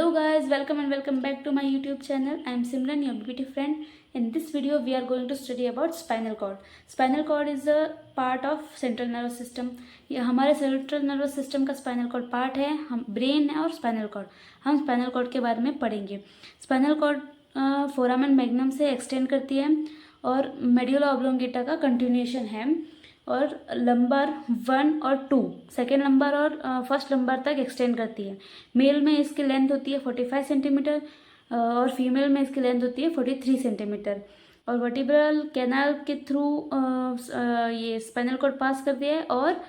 Hello guys, welcome and welcome back to my YouTube channel. I am Simran, your beauty friend. In this video we are going to study about spinal cord. Spinal cord is a part of central nervous system. ये हमारे central nervous system का spinal cord part है, हम brain है और spinal cord, हम spinal cord के बारे में पढ़ेंगे। स्पाइनल कॉर्ड फोरामेन मैग्नम से एक्सटेंड करती है और मेडुला ऑब्लोंगेटा का कंटिन्यूएशन है और लंबर 1 और 2 सेकेंड लंबर और फर्स्ट लंबर तक एक्सटेंड करती है। मेल में इसकी लेंथ होती है 45 सेंटीमीटर और फीमेल में इसकी लेंथ होती है 43 सेंटीमीटर और वर्टिब्रल कैनाल के थ्रू ये स्पाइनल कॉर्ड पास करती है और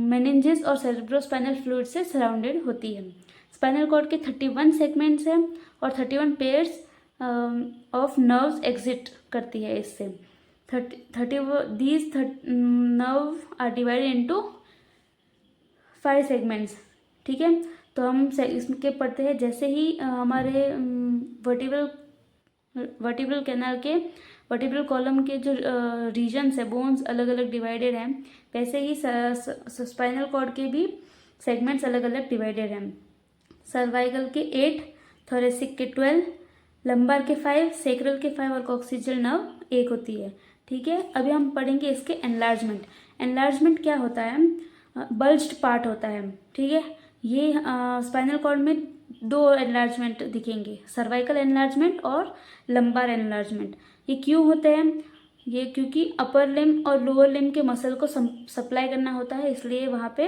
मेनिंजेस और सेरेब्रोस्पाइनल फ्लूइड से सराउंडेड होती है। स्पाइनल कॉर्ड के 31 सेगमेंट्स हैं और 31 पेयर्स ऑफ नर्व्स एग्जिट करती है इससे। 30 nerve are divided into 5 segments। ठीक है, तो हम इसके पढ़ते हैं। जैसे ही हमारे वर्टिब्रल कैनाल के वर्टिब्रल कॉलम के जो रीजन्स है, बोन्स अलग अलग डिवाइडेड हैं, वैसे ही स्पाइनल कॉर्ड के भी सेगमेंट्स अलग अलग डिवाइडेड हैं। सर्वाइकल के 8, थोरेसिक के 12, लंबार के 5, सेक्रल के 5 और कॉक्सिजल नर्व 1 होती है। ठीक है, अभी हम पढ़ेंगे इसके एनलार्जमेंट। एनलार्जमेंट क्या होता है? बल्ज्ड पार्ट होता है। ठीक है, ये स्पाइनल कॉर्ड में 2 एनलार्जमेंट दिखेंगे, सर्वाइकल एनलार्जमेंट और लंबार एनलार्जमेंट। ये क्यों होते हैं? ये क्योंकि अपर लिम और लोअर लिम के मसल को सप्लाई करना होता है, इसलिए वहाँ पे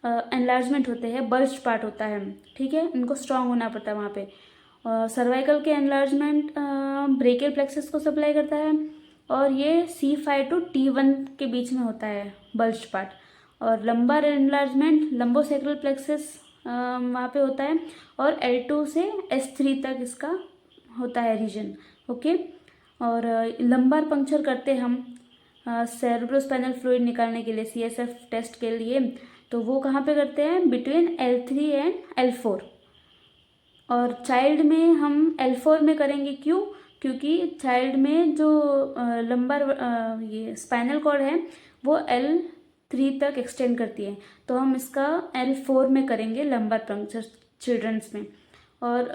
एनलार्जमेंट होते हैं, बल्ज्ड पार्ट होता है। ठीक है, इनको स्ट्रांग होना पड़ता है वहाँ पे। सर्वाइकल के एनलार्जमेंट ब्रेकियल प्लेक्सस को सप्लाई करता है और ये C5 to T1 के बीच में होता है बल्ज्ड पार्ट। और लंबार एनलार्जमेंट लंबोसेक्रल प्लेक्सस वहाँ पे होता है और L2 से S3 तक इसका होता है रीजन। ओके, और लंबार पंक्चर करते हम सेरेब्रोस्पाइनल फ्लूइड निकालने के लिए, CSF टेस्ट के लिए, तो वो कहाँ पे करते हैं? Between L3 and L4। और चाइल्ड में हम L4 में करेंगे। क्यों? क्योंकि चाइल्ड में जो लंबर ये स्पाइनल कॉर्ड है वो L3 तक एक्सटेंड करती है, तो हम इसका L4 में करेंगे लंबर पंक्चर चिल्ड्रंस में। और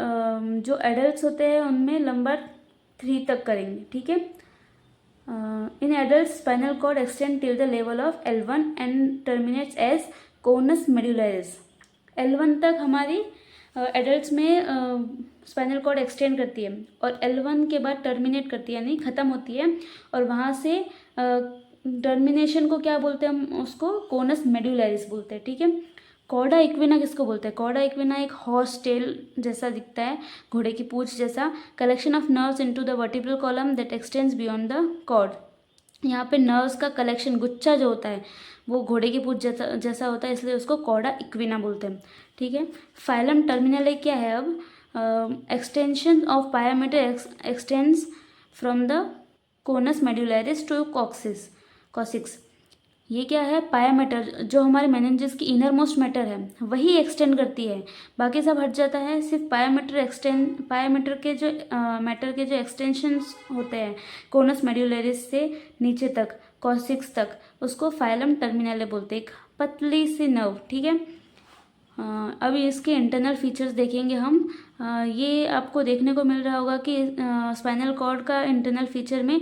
जो एडल्ट्स होते हैं उनमें लंबर 3 तक करेंगे। ठीक है, in adults spinal cord extend till the level of L1 and terminates as conus medullaris. L1 तक हमारी एडल्ट्स में स्पाइनल कॉर्ड एक्सटेंड करती है और L1 के बाद टर्मिनेट करती है, यानी ख़त्म होती है। और वहाँ से टर्मिनेशन को क्या बोलते हैं? हम उसको कोनस मेडुलरिस बोलते हैं। ठीक है, कॉर्डा इक्विना किसको बोलते हैं? कॉर्डा इक्विना एक हॉर्स टेल जैसा दिखता है, घोड़े की पूंछ जैसा, collection of nerves into the vertebral column that extends beyond the cord. यहाँ पे नर्व्स का कलेक्शन, गुच्छा जो होता है वो घोड़े की पूंछ जैसा होता है, इसलिए उसको कॉर्डा इक्विना बोलते हैं। ठीक है, फाइलम टर्मिनले क्या है? अब extension of pia mater extends from the conus medullaris to coccyx. ये क्या है? पायामीटर, जो हमारे मेनिंजेस की इनर मोस्ट मैटर है वही एक्सटेंड करती है, बाकी सब हट जाता है। सिर्फ पायामीटर के जो मैटर के जो एक्सटेंशंस होते हैं कोनस मेडुलरिस से नीचे तक, कॉक्सिक्स तक, उसको फाइलम टर्मिनले बोलते हैं, एक पतली सी नर्व। ठीक है, अभी इसके इंटरनल फीचर्स देखेंगे हम। ये आपको देखने को मिल रहा होगा कि स्पाइनल कॉर्ड का इंटरनल फीचर में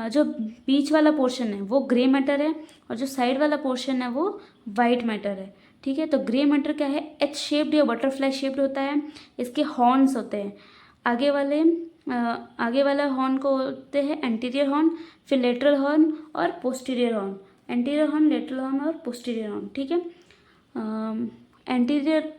जो बीच वाला पोर्शन है वो ग्रे मैटर है और जो साइड वाला पोर्शन है वो वाइट मैटर है। ठीक है, तो ग्रे मैटर क्या है? H शेप्ड या बटरफ्लाई शेप्ड होता है। इसके हॉर्न्स होते हैं, आगे वाला हॉर्न को होते हैं एंटीरियर हॉर्न, फिर लेटरल हॉर्न और posterior horn. Anterior horn, lateral horn और पोस्टीरियर हॉर्न। ठीक है, anterior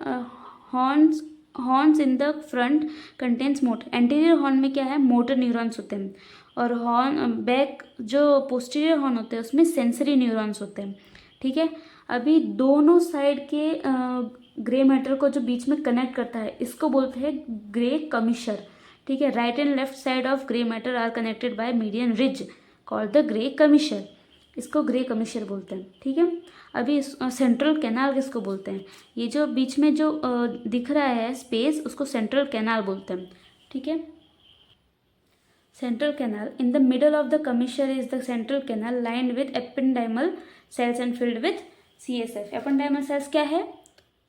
horns in the front contains motor. Anterior horn में क्या है? मोटर न्यूरॉन्स होते हैं और हॉर्न बैक जो पोस्टीरियर हॉर्न होते हैं उसमें सेंसरी न्यूरॉन्स होते हैं। ठीक है, अभी दोनों साइड के ग्रे मैटर को जो बीच में कनेक्ट करता है इसको बोलते हैं ग्रे कमिशर। ठीक है, right and left side of grey matter are connected by median ridge called the grey commissure, इसको ग्रे कमिशर बोलते हैं। ठीक है, अभी सेंट्रल कैनाल किसको बोलते हैं? ये जो बीच में जो दिख रहा है स्पेस, उसको सेंट्रल कैनाल बोलते हैं। ठीक है, central canal in the middle of the commissure is the central canal lined with ependymal cells and filled with CSF। Ependymal cells क्या है?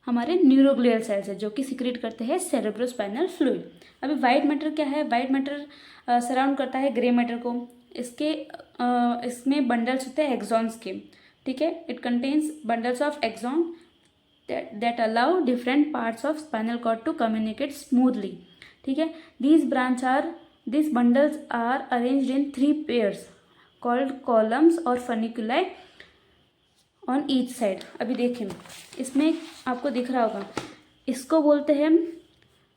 हमारे न्यूरोग्लियल सेल्स है जो कि सिक्रेट करते हैं सेरेब्रोस्पाइनल फ्लूइड। अभी वाइट मैटर क्या है? वाइट मैटर सराउंड करता है ग्रे मैटर को। इसमें बंडल्स होते हैं एक्सॉन्स के, ठीक है। It contains bundles of axon that allow different parts of spinal cord to communicate smoothly, ठीक है। These bundles are arranged in 3 pairs called columns or funiculi on each side। अभी देखें, इसमें आपको दिख रहा होगा, इसको बोलते हैं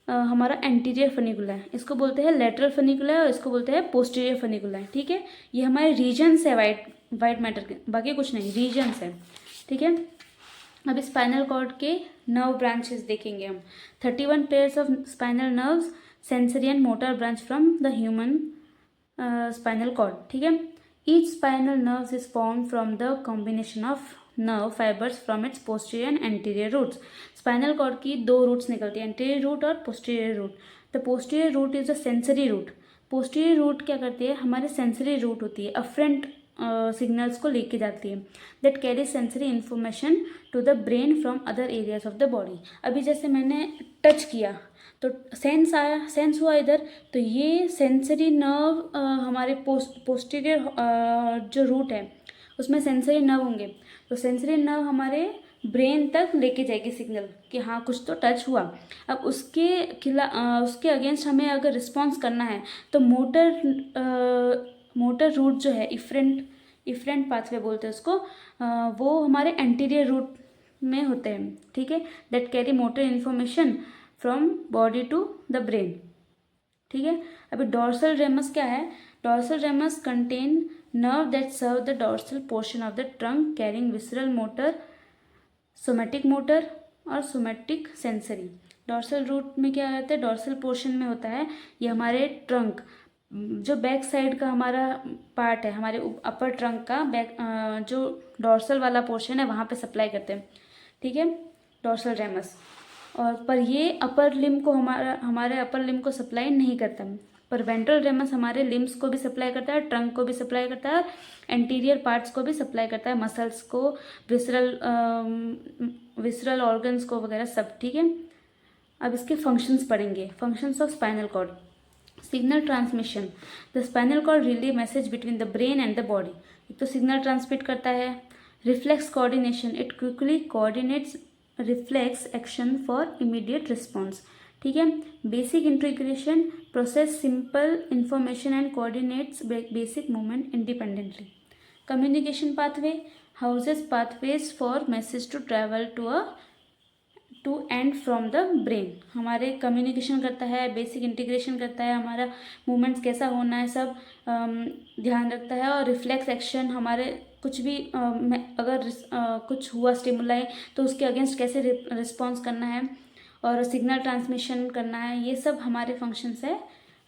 हमारा एंटीरियर फनिकुला है, इसको बोलते हैं लेटरल फनिकुला है और इसको बोलते हैं पोस्टीरियर फनिकुला है, ठीक है। ये हमारे रीजन्स है वाइट मैटर के, बाकी कुछ नहीं, रीजन्स है, ठीक है। अब स्पाइनल कॉर्ड के नर्व ब्रांचेस देखेंगे हम। 31 pairs of spinal nerves, sensory and motor branch from the human spinal cord, ठीक है। Each spinal nerves is form from the combination of nerve fibres from its posterior and anterior roots. Spinal cord की 2 roots निकलती है, anterior root और posterior root. The posterior root is the sensory root. Posterior root क्या करती है? हमारे sensory root होती है, अफरेंट सिग्नल्स को लेके जाती है, that carry sensory information to the brain from other areas of the body. अभी जैसे मैंने टच किया तो सेंस आया, सेंस हुआ इधर, तो ये सेंसरी नर्व हमारे पोस्टीरियर जो रूट है उसमें सेंसरी नर्व होंगे, तो सेंसरी नर्व हमारे ब्रेन तक लेके जाएगी सिग्नल कि हाँ कुछ तो टच हुआ। अब उसके अगेंस्ट हमें अगर रिस्पॉन्स करना है तो मोटर रूट जो है, इफरेंट पाथवे बोलते हैं उसको, वो हमारे एंटीरियर रूट में होते हैं, ठीक है। That carry motor information from body to the brain, ठीक है। अभी डॉर्सल रेमस क्या है? Dorsal ramus contain nerve that serve the dorsal portion of the trunk carrying visceral motor, somatic motor और somatic sensory। डॉर्सल रूट में क्या रहता है? डॉर्सल पोर्शन में होता है, ये हमारे ट्रंक जो बैक साइड का हमारा पार्ट है, हमारे अपर ट्रंक का बैक जो डॉर्सल वाला पोर्शन है वहाँ पे सप्लाई करते हैं, ठीक है, डॉर्सल रेमस। और पर ये अपर लिम्ब को हमारे अपर लिम्ब को सप्लाई नहीं करता, पर वेंट्रल रेमस हमारे लिम्स को भी सप्लाई करता है, ट्रंक को भी सप्लाई करता है, एंटीरियर पार्ट्स को भी सप्लाई करता है, मसल्स को, विसरल ऑर्गन्स को वगैरह सब, ठीक है। अब इसके फंक्शंस पढ़ेंगे। Functions of spinal cord. Signal transmission. The spinal cord relay message between the brain and the body. एक तो सिग्नल ट्रांसमिट करता है। Reflex coordination. It quickly coordinates reflex action for immediate response, ठीक है। Basic integration, process simple information and coordinates basic movement independently. Communication pathway, houses pathways for message to travel to and from the brain. हमारे communication करता है, basic integration करता है, हमारा movements कैसा होना है सब ध्यान रखता है, और रिफ्लेक्स एक्शन हमारे कुछ भी अगर कुछ हुआ स्टिमुलाई तो उसके अगेंस्ट कैसे रिस्पॉन्स करना है, और सिग्नल ट्रांसमिशन करना है, ये सब हमारे फंक्शंस है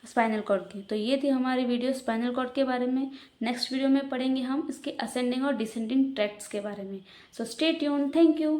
स्पाइनल कॉर्ड के। तो ये थी हमारी वीडियो स्पाइनल कॉर्ड के बारे में। नेक्स्ट वीडियो में पढ़ेंगे हम इसके असेंडिंग और डिसेंडिंग ट्रैक्ट्स के बारे में। So stay tuned, thank you.